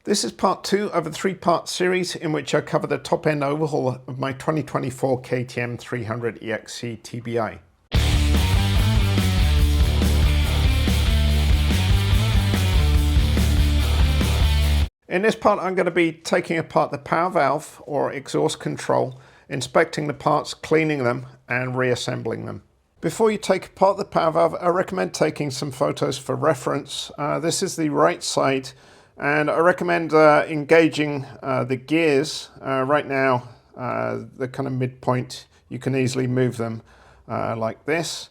This is part 2 of a 3-part series in which I cover the top-end overhaul of my 2024 KTM 300 EXC TBI. In this part I'm going to be taking apart the power valve or exhaust control, inspecting the parts, cleaning them and reassembling them. Before you take apart the power valve, I recommend taking some photos for reference. This is the right side. And I recommend engaging the gears. Right now, the kind of midpoint, you can easily move them like this.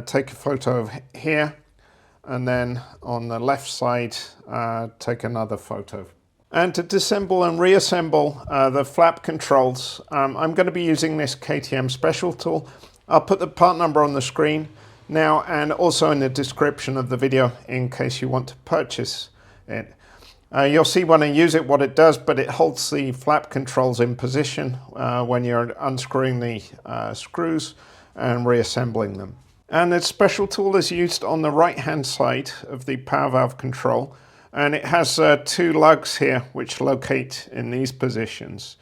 Take a photo of here, and then on the left side, take another photo. And to disassemble and reassemble the flap controls, I'm going to be using this KTM special tool. I'll put the part number on the screen now and also in the description of the video in case you want to purchase it. You'll see when I use it what it does, but it holds the flap controls in position when you're unscrewing the screws and reassembling them. And this special tool is used on the right hand side of the power valve control, and it has 2 lugs here which locate in these positions.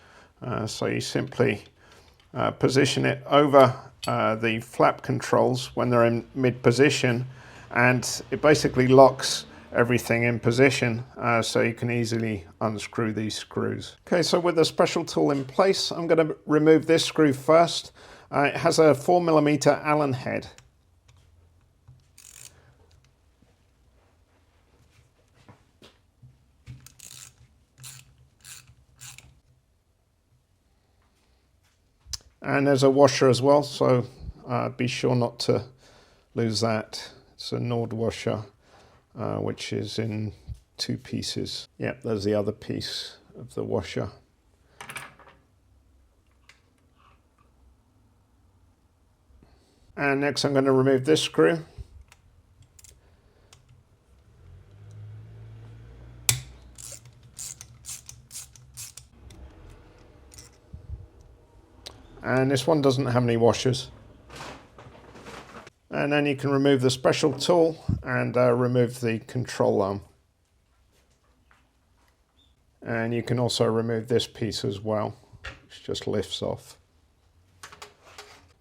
So you simply position it over the flap controls when they're in mid position, and it basically locks everything in position so you can easily unscrew these screws. Okay, so with the special tool in place, I'm going to remove this screw first. It has a 4mm Allen head. And there's a washer as well, so be sure not to lose that. It's a Nord washer. Which is in 2 pieces. Yep, there's the other piece of the washer. And next I'm going to remove this screw. And this one doesn't have any washers. And then you can remove the special tool and remove the control arm. And you can also remove this piece as well, which just lifts off.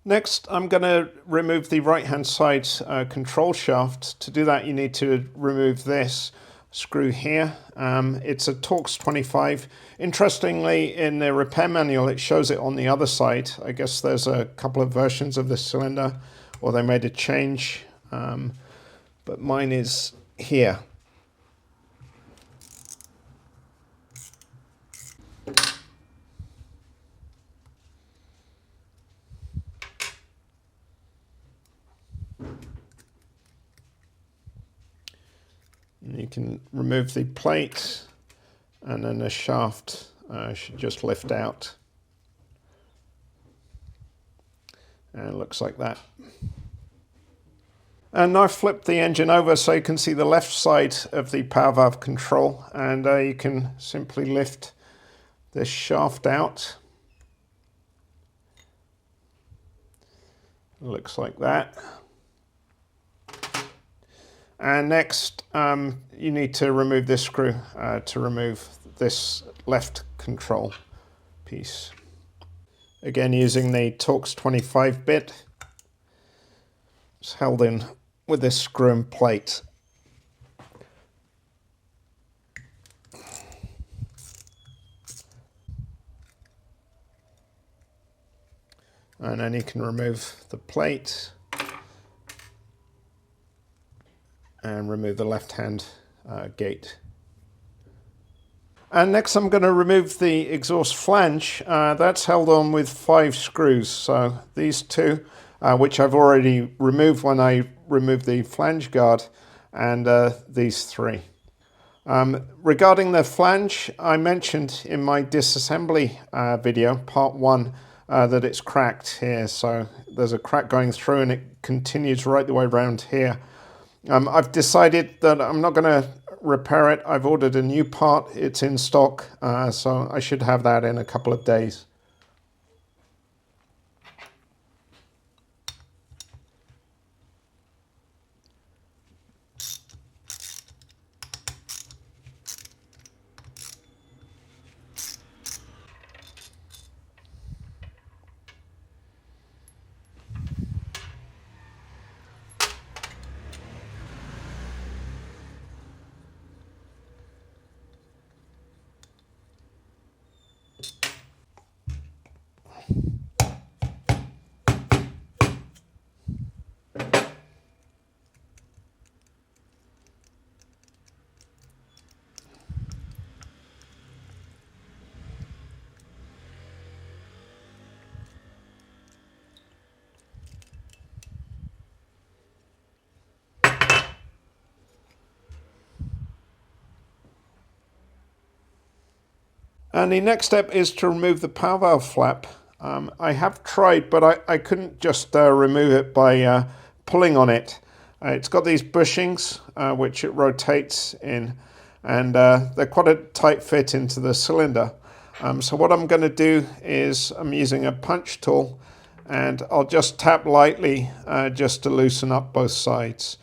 Next, I'm going to remove the right hand side control shaft. To do that, you need to remove this screw here. It's a Torx 25. Interestingly, in the repair manual, it shows it on the other side. I guess there's a couple of versions of this cylinder, or they made a change, but mine is here. And you can remove the plate, and then the shaft should just lift out. And it looks like that. And now I've flipped the engine over so you can see the left side of the power valve control, and you can simply lift this shaft out. It looks like that. And next you need to remove this screw to remove this left control piece. Again, using the Torx 25 bit. It's held in with this screw and plate. And then you can remove the plate and remove the left hand gate. And next I'm going to remove the exhaust flange. That's held on with 5 screws. So these 2, which I've already removed when I removed the flange guard, and these 3. Regarding the flange, I mentioned in my disassembly video, part 1, that it's cracked here. So there's a crack going through and it continues right the way around here. I've decided that I'm not going to repair it. I've ordered a new part. It's in stock, so I should have that in a couple of days. And the next step is to remove the power valve flap. I have tried, but I couldn't just remove it by pulling on it. It's got these bushings which it rotates in, and they're quite a tight fit into the cylinder. So what I'm going to do is I'm using a punch tool, and I'll just tap lightly just to loosen up both sides.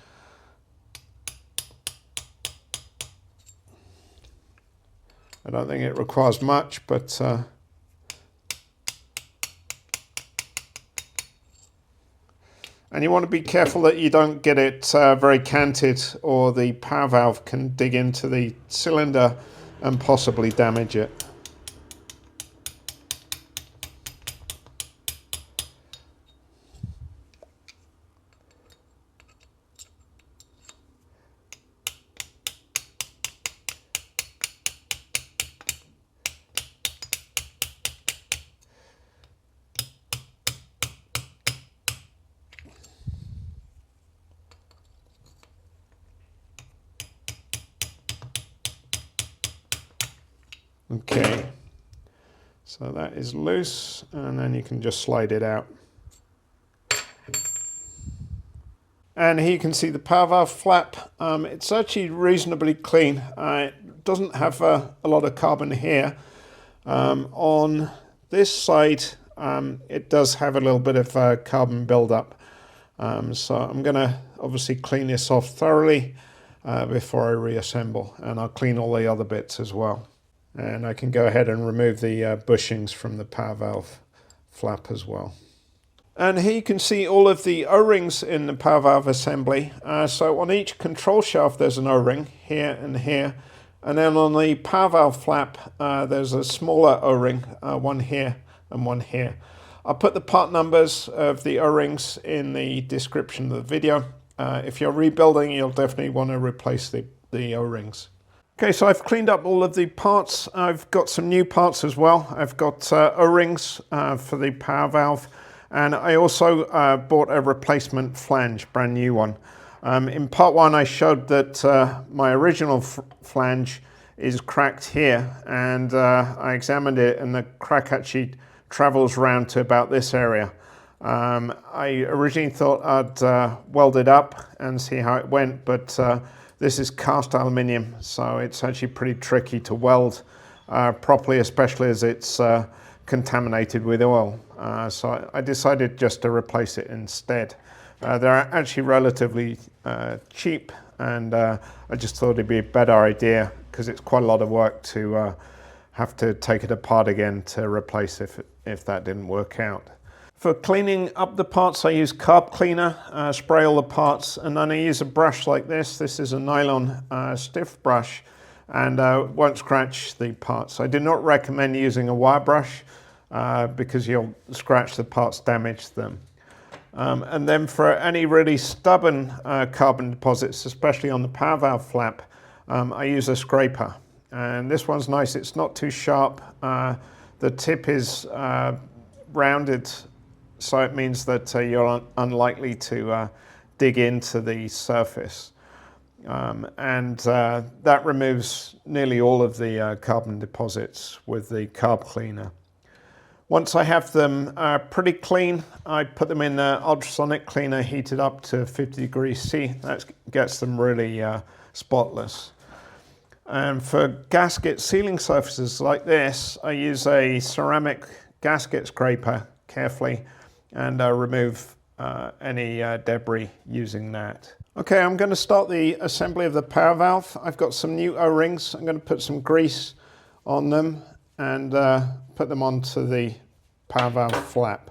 I don't think it requires much, but and you want to be careful that you don't get it very canted, or the power valve can dig into the cylinder and possibly damage it. Okay, so that is loose, and then you can just slide it out. And here you can see the power valve flap. It's actually reasonably clean. It doesn't have a lot of carbon here. On this side, it does have a little bit of carbon buildup. So I'm going to obviously clean this off thoroughly before I reassemble, and I'll clean all the other bits as well. And I can go ahead and remove the bushings from the power valve flap as well. And here you can see all of the O-rings in the power valve assembly. So on each control shaft there's an O-ring, here and here. And then on the power valve flap there's a smaller O-ring, one here and one here. I'll put the part numbers of the O-rings in the description of the video. If you're rebuilding, you'll definitely want to replace the O-rings. Okay, so I've cleaned up all of the parts. I've got some new parts as well. I've got O-rings for the power valve, and I also bought a replacement flange, brand new one. In part one, I showed that my original flange is cracked here, and I examined it, and the crack actually travels around to about this area. I originally thought I'd weld it up and see how it went, but this is cast aluminium, so it's actually pretty tricky to weld properly, especially as it's contaminated with oil. So I decided just to replace it instead. They're actually relatively cheap, and I just thought it'd be a better idea because it's quite a lot of work to have to take it apart again to replace if that didn't work out. For cleaning up the parts, I use carb cleaner, spray all the parts, and then I use a brush like this. This is a nylon stiff brush, and won't scratch the parts. I do not recommend using a wire brush because you'll scratch the parts, damage them. And then for any really stubborn carbon deposits, especially on the power valve flap, I use a scraper. And this one's nice, it's not too sharp. The tip is rounded, so it means that you're unlikely to dig into the surface. And that removes nearly all of the carbon deposits with the carb cleaner. Once I have them pretty clean, I put them in the ultrasonic cleaner heated up to 50 degrees C. That gets them really spotless. And for gasket sealing surfaces like this, I use a ceramic gasket scraper carefully and remove any debris using that. Okay, I'm going to start the assembly of the power valve. I've got some new O-rings. I'm going to put some grease on them and put them onto the power valve flap.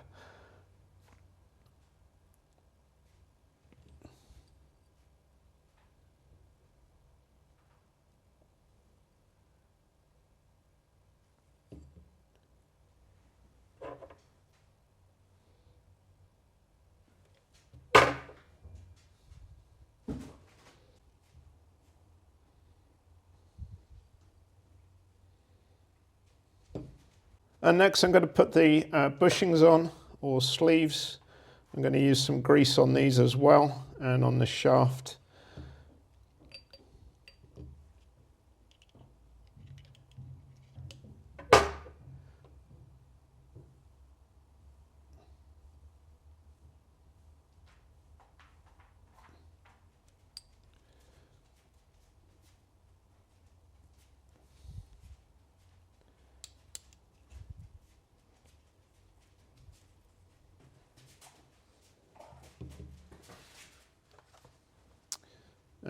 And next I'm going to put the bushings on, or sleeves. I'm going to use some grease on these as well, and on the shaft.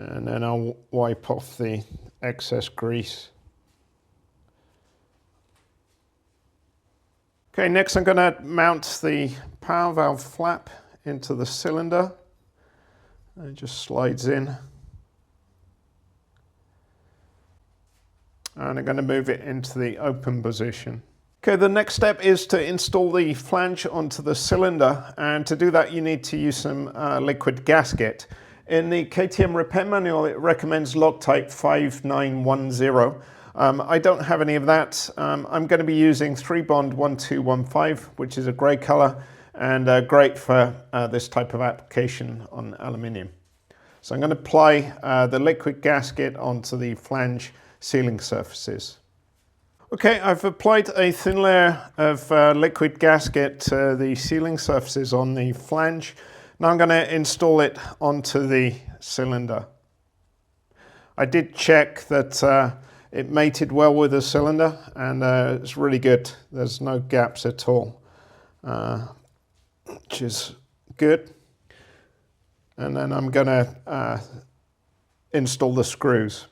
And then I'll wipe off the excess grease. Okay, next I'm going to mount the power valve flap into the cylinder. It just slides in. And I'm going to move it into the open position. Okay, the next step is to install the flange onto the cylinder, and to do that you need to use some liquid gasket. In the KTM repair manual it recommends Loctite 5910. I don't have any of that. I'm going to be using 3-bond 1215, which is a grey colour and great for this type of application on aluminium. So I'm going to apply the liquid gasket onto the flange sealing surfaces. Okay, I've applied a thin layer of liquid gasket to the sealing surfaces on the flange. Now I'm going to install it onto the cylinder. I did check that it mated well with the cylinder, and it's really good. There's no gaps at all, which is good. And then I'm going to install the screws.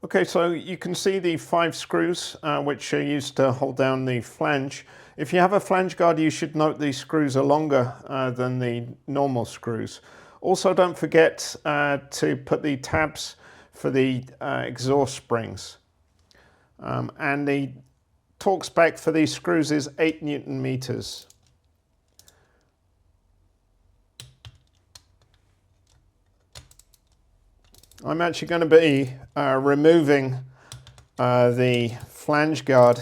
Okay, so you can see the 5 screws which are used to hold down the flange. If you have a flange guard, you should note these screws are longer than the normal screws. Also, don't forget to put the tabs for the exhaust springs. And the torque spec for these screws is 8 Newton meters. I'm actually going to be removing the flange guard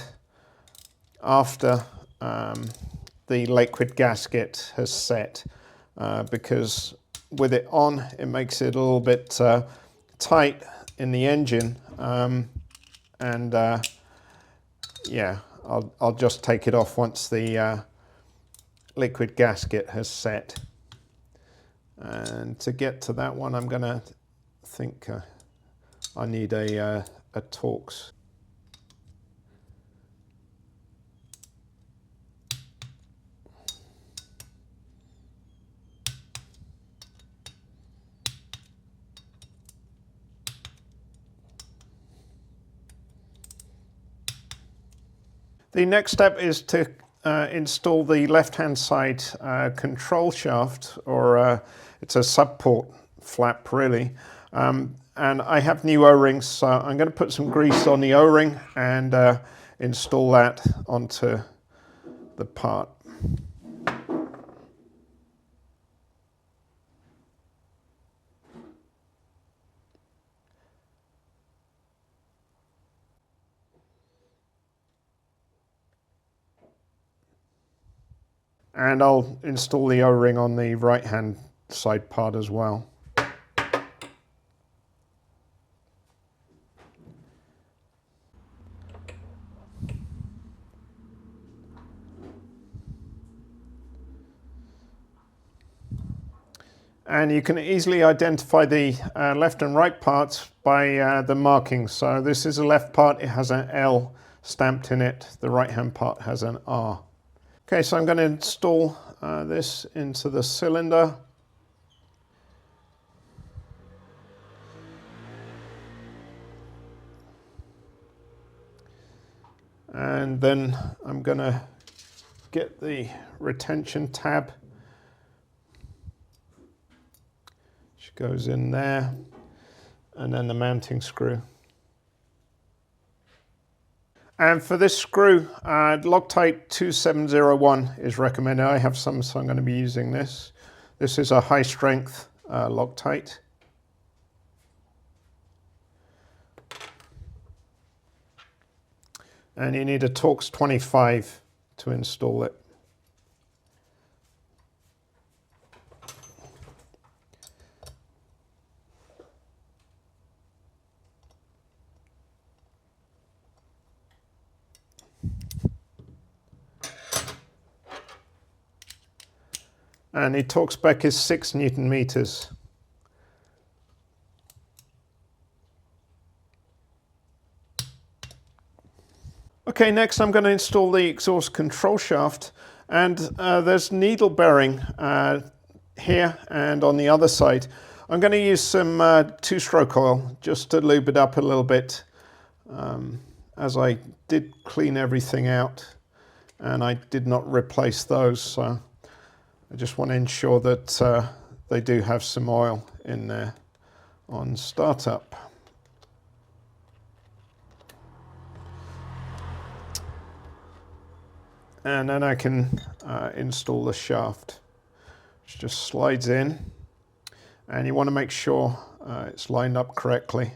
after the liquid gasket has set, because with it on it makes it a little bit tight in the engine, and yeah, I'll just take it off once the liquid gasket has set. And to get to that one, I'm going to think I need a Torx. The next step is to install the left-hand side control shaft, or it's a sub-port flap really. And I have new O-rings, so I'm going to put some grease on the O-ring and install that onto the part. And I'll install the O-ring on the right-hand side part as well. And you can easily identify the left and right parts by the markings. So this is the left part, it has an L stamped in it. The right hand part has an R. Okay, so I'm going to install this into the cylinder. And then I'm going to get the retention tab, which goes in there, and then the mounting screw. And for this screw, Loctite 2701 is recommended. I have some, so I'm going to be using this. This is a high strength Loctite. And you need a Torx 25 to install it. And the torque spec is 6 Newton meters. Okay, next I'm going to install the exhaust control shaft, and there's needle bearing here and on the other side. I'm going to use some two-stroke oil just to lube it up a little bit, as I did clean everything out and I did not replace those, so I just want to ensure that they do have some oil in there on startup. And then I can install the shaft, which just slides in, and you want to make sure it's lined up correctly.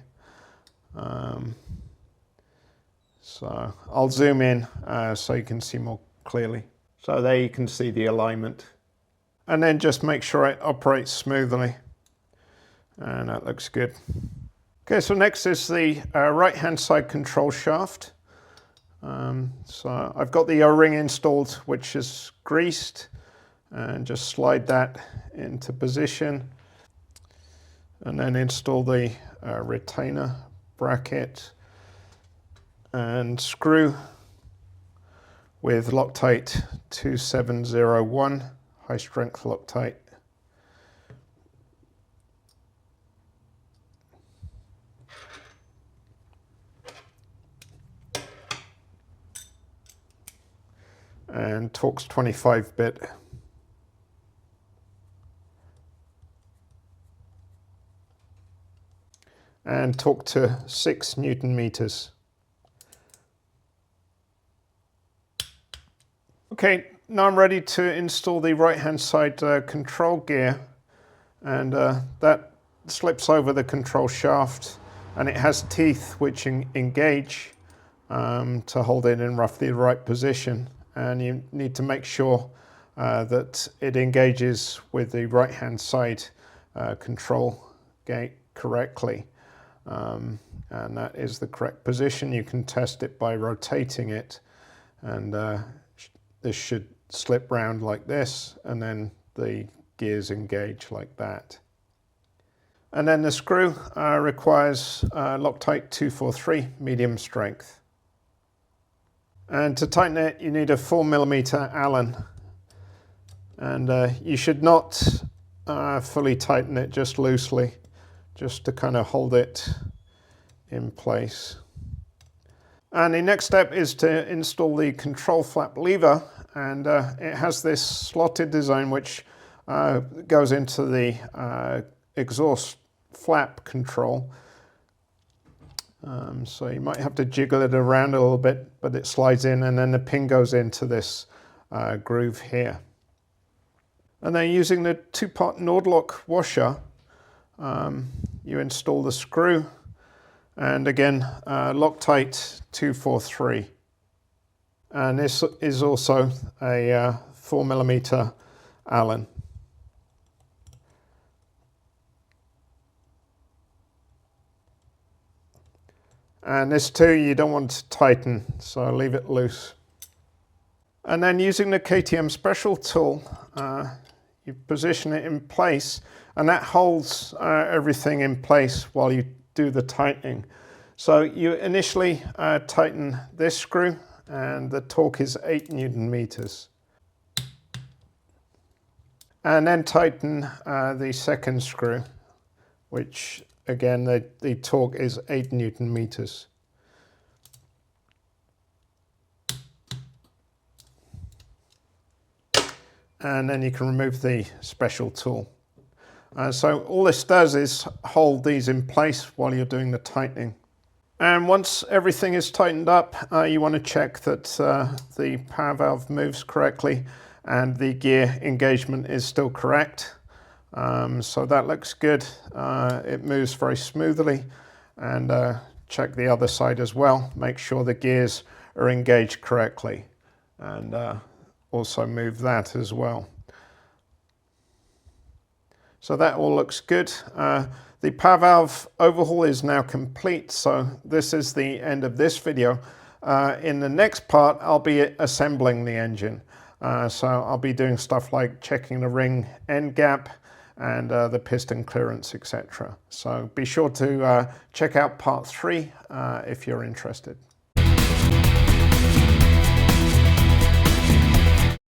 So I'll zoom in so you can see more clearly. So there you can see the alignment. And then just make sure it operates smoothly. And that looks good. Okay, so next is the right hand side control shaft. So I've got the O-ring installed, which is greased, and just slide that into position. And then install the retainer bracket and screw with Loctite 2701 high strength Loctite. And Torx 25-bit. And torque to 6 Newton meters. Okay, now I'm ready to install the right hand side control gear, and that slips over the control shaft, and it has teeth which engage to hold it in roughly the right position, and you need to make sure that it engages with the right hand side control gate correctly. And that is the correct position. You can test it by rotating it, and this should slip round like this, and then the gears engage like that. And then the screw requires Loctite 243 medium strength. And to tighten it, you need a 4mm Allen. And you should not fully tighten it, just loosely, just to kind of hold it in place. And the next step is to install the control flap lever, and it has this slotted design which goes into the exhaust flap control. So you might have to jiggle it around a little bit, but it slides in, and then the pin goes into this groove here. And then using the 2-part Nordlock washer, you install the screw, and again Loctite 243, and this is also a 4mm Allen. And this too you don't want to tighten, so leave it loose. And then using the KTM special tool, you position it in place, and that holds everything in place while you do the tightening. So you initially tighten this screw, and the torque is 8 Newton meters. And then tighten the second screw, which again the torque is 8 Newton meters. And then you can remove the special tool. So all this does is hold these in place while you're doing the tightening. And once everything is tightened up, you want to check that the power valve moves correctly and the gear engagement is still correct. So that looks good. It moves very smoothly. And check the other side as well. Make sure the gears are engaged correctly. And also move that as well. So that all looks good. The power valve overhaul is now complete, so this is the end of this video. In the next part, I'll be assembling the engine. So I'll be doing stuff like checking the ring end gap and the piston clearance, etc. So be sure to check out part 3 if you're interested.